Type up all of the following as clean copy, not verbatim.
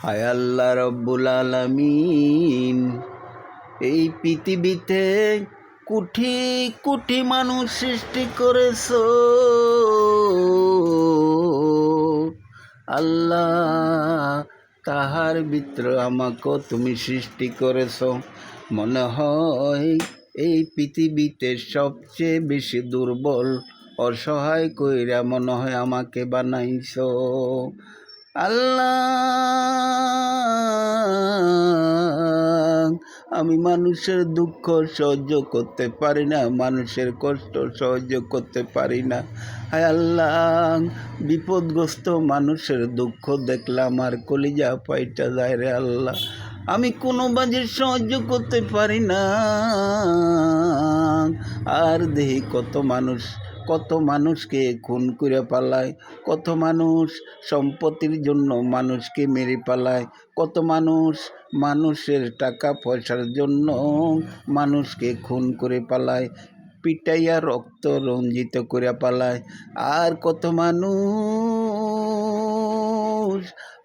হায় আল্লাহ রব্বুল আলামিন, এই পৃথিবীতে কোটি কোটি মানুষ সৃষ্টি করেছো আল্লাহ, তাহার ভিতরে আমাকেও তুমি সৃষ্টি করেছো। মনে হয় এই পৃথিবীতে সবচেয়ে বেশি দুর্বল অসহায় কইরা মনে হয় আমাকে বানাইছো আল্লাহ। আমি মানুষের দুঃখ সহ্য করতে পারি না, মানুষের কষ্ট সহ্য করতে পারি না। হায় আল্লাহ, বিপদগ্রস্ত মানুষের দুঃখ দেখলাম আর কলিজা পাইটা যায় রে আল্লাহ। আমি কোনো বাজে সহ্য করতে পারি না। আর দেখি কত মানুষকে খুন করে পালায়, কত মানুষ সম্পত্তির জন্য মানুষকে মেরে পালায়, কত মানুষের টাকা পয়সার জন্য মানুষকে খুন করে পালায়, পিটাইয়া রক্ত রঞ্জিত করে পালায়। আর কত মানুষ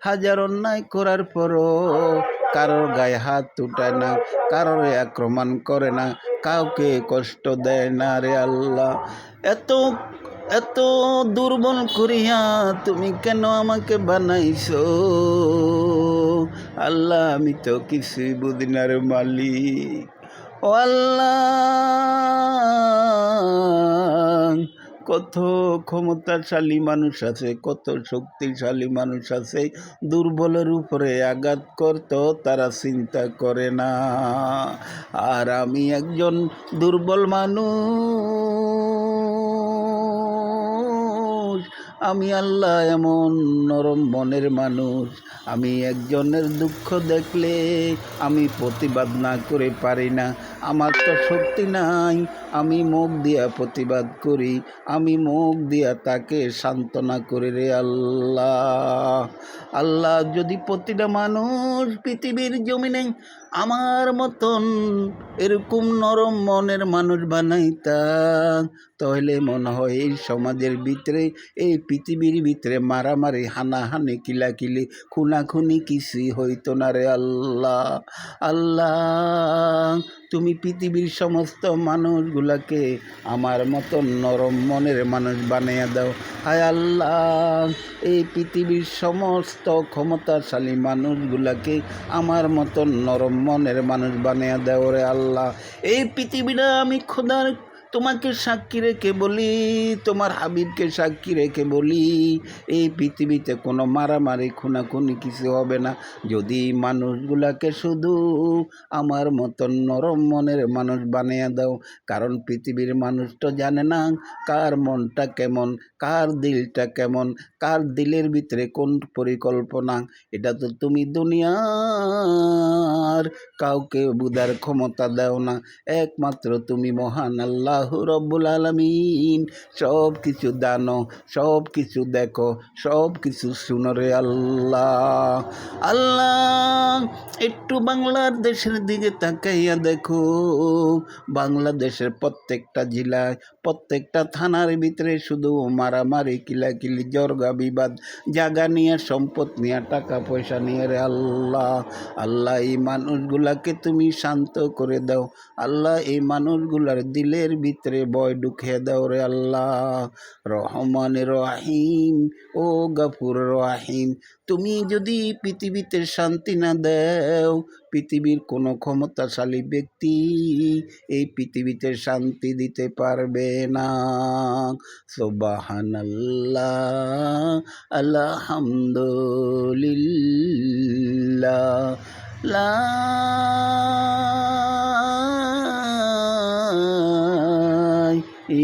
হাজার অন্যায় করার পরও কারোর গায়ে হাত উঠায় না, কারোর আক্রমণ করে না, কাউকে কষ্ট দেয় না রে আল্লাহ। এত দুর্বল করিয়া তুমি কেন আমাকে বানাইছো আল্লাহ? আমি তো কিছুই বুঝি না রে মালিক। ও আল্লাহ, কত ক্ষমতাশালী মানুষ আছে, কত শক্তিশালী মানুষ আছে, দুর্বলের উপরে আঘাত করতো তারা চিন্তা করে না। আর আমি একজন দুর্বল মানুষ, আমি আল্লাহ এমন নরম মনের মানুষ, আমি একজনের দুঃখ দেখলে আমি প্রতিবাদ না করে পারি না। আমার তো শক্তি নাই, আমি মুখ দিয়া প্রতিবাদ করি, আমি মুখ দিয়া তাকে সান্ত্বনা করি রে আল্লাহ। আল্লাহ, যদি প্রতিটা মানুষ পৃথিবীর জমিনে আমার মতন এরকম নরম মনের মানুষ বানাইতা, তাহলে মনে হয় এই সমাজের ভিতরে, এই পৃথিবীর ভিতরে মারামারি, হানাহানি, কিলাকিলি, খুনাখুনি কিছুই হইতো না রে আল্লাহ। আল্লাহ, তুমি পৃথিবীর সমস্ত মানুষগুলাকে আমার মতন নরম মনের মানুষ বানিয়ে দাও। হায় আল্লাহ, এই পৃথিবীর সমস্ত ক্ষমতাশালী মানুষগুলাকে আমার মতন নরম মনের মানুষ বানিয়ে দাও রে আল্লাহ। এই পৃথিবীটা আমি খোদার তোমাকে সাক্ষী রেখে বলি, তোমার হাবিবকে সাক্ষী রেখে বলি, এই পৃথিবীতে কোনো মারামারি খুনাখুনি কিছু হবে না যদি মানুষগুলাকে শুধু আমার মতন নরম মনের মানুষ বানিয়ে দাও। কারণ পৃথিবীর মানুষ তো জানে না কার মনটা কেমন, কার দিলটা কেমন, কার দিলের ভিতরে কোন পরিকল্পনা। এটা তো তুমি দুনিয়ার কাউকে বুঝার ক্ষমতা দাও না, একমাত্র তুমি মহান আল্লাহ রব্বুল আলামিন। সব কিছু জানো, সব কিছু দেখো, সব কিছু শুনো রে আল্লাহ। আল্লাহ, একটু বাংলাদেশের দিকে তাকাইয়া দেখো, বাংলাদেশের প্রত্যেকটা জেলায়, প্রত্যেকটা থানার ভিতরে শুধু মারামারি, কিলাকিলি, জর্গা বিবাদ, জায়গা নিয়ে, সম্পদ নিয়ে, টাকা পয়সা নিয়ে রে আল্লাহ। আল্লাহ, এই মানুষগুলাকে তুমি শান্ত করে দাও আল্লাহ, এই মানুষগুলার দিলের ভিতরে ভয় ঢুকিয়ে দাও রে আল্লাহ। রহমান রহিম, ও গফুর রহিম, তুমি যদি পৃথিবীতে শান্তি না দাও, পৃথিবীর কোনো ক্ষমতাশালী ব্যক্তি এই পৃথিবীতে শান্তি দিতে পারবে না। সুবহানাল্লাহ, আলহামদুলিল্লাহ, লা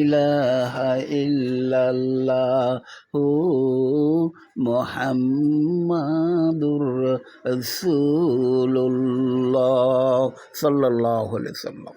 ইলাহা ইল্লাল্লাহু মুহাম্মাদুর রাসূলুল্লাহ সাল্লাল্লাহু আলাইহি ওয়াসাল্লাম।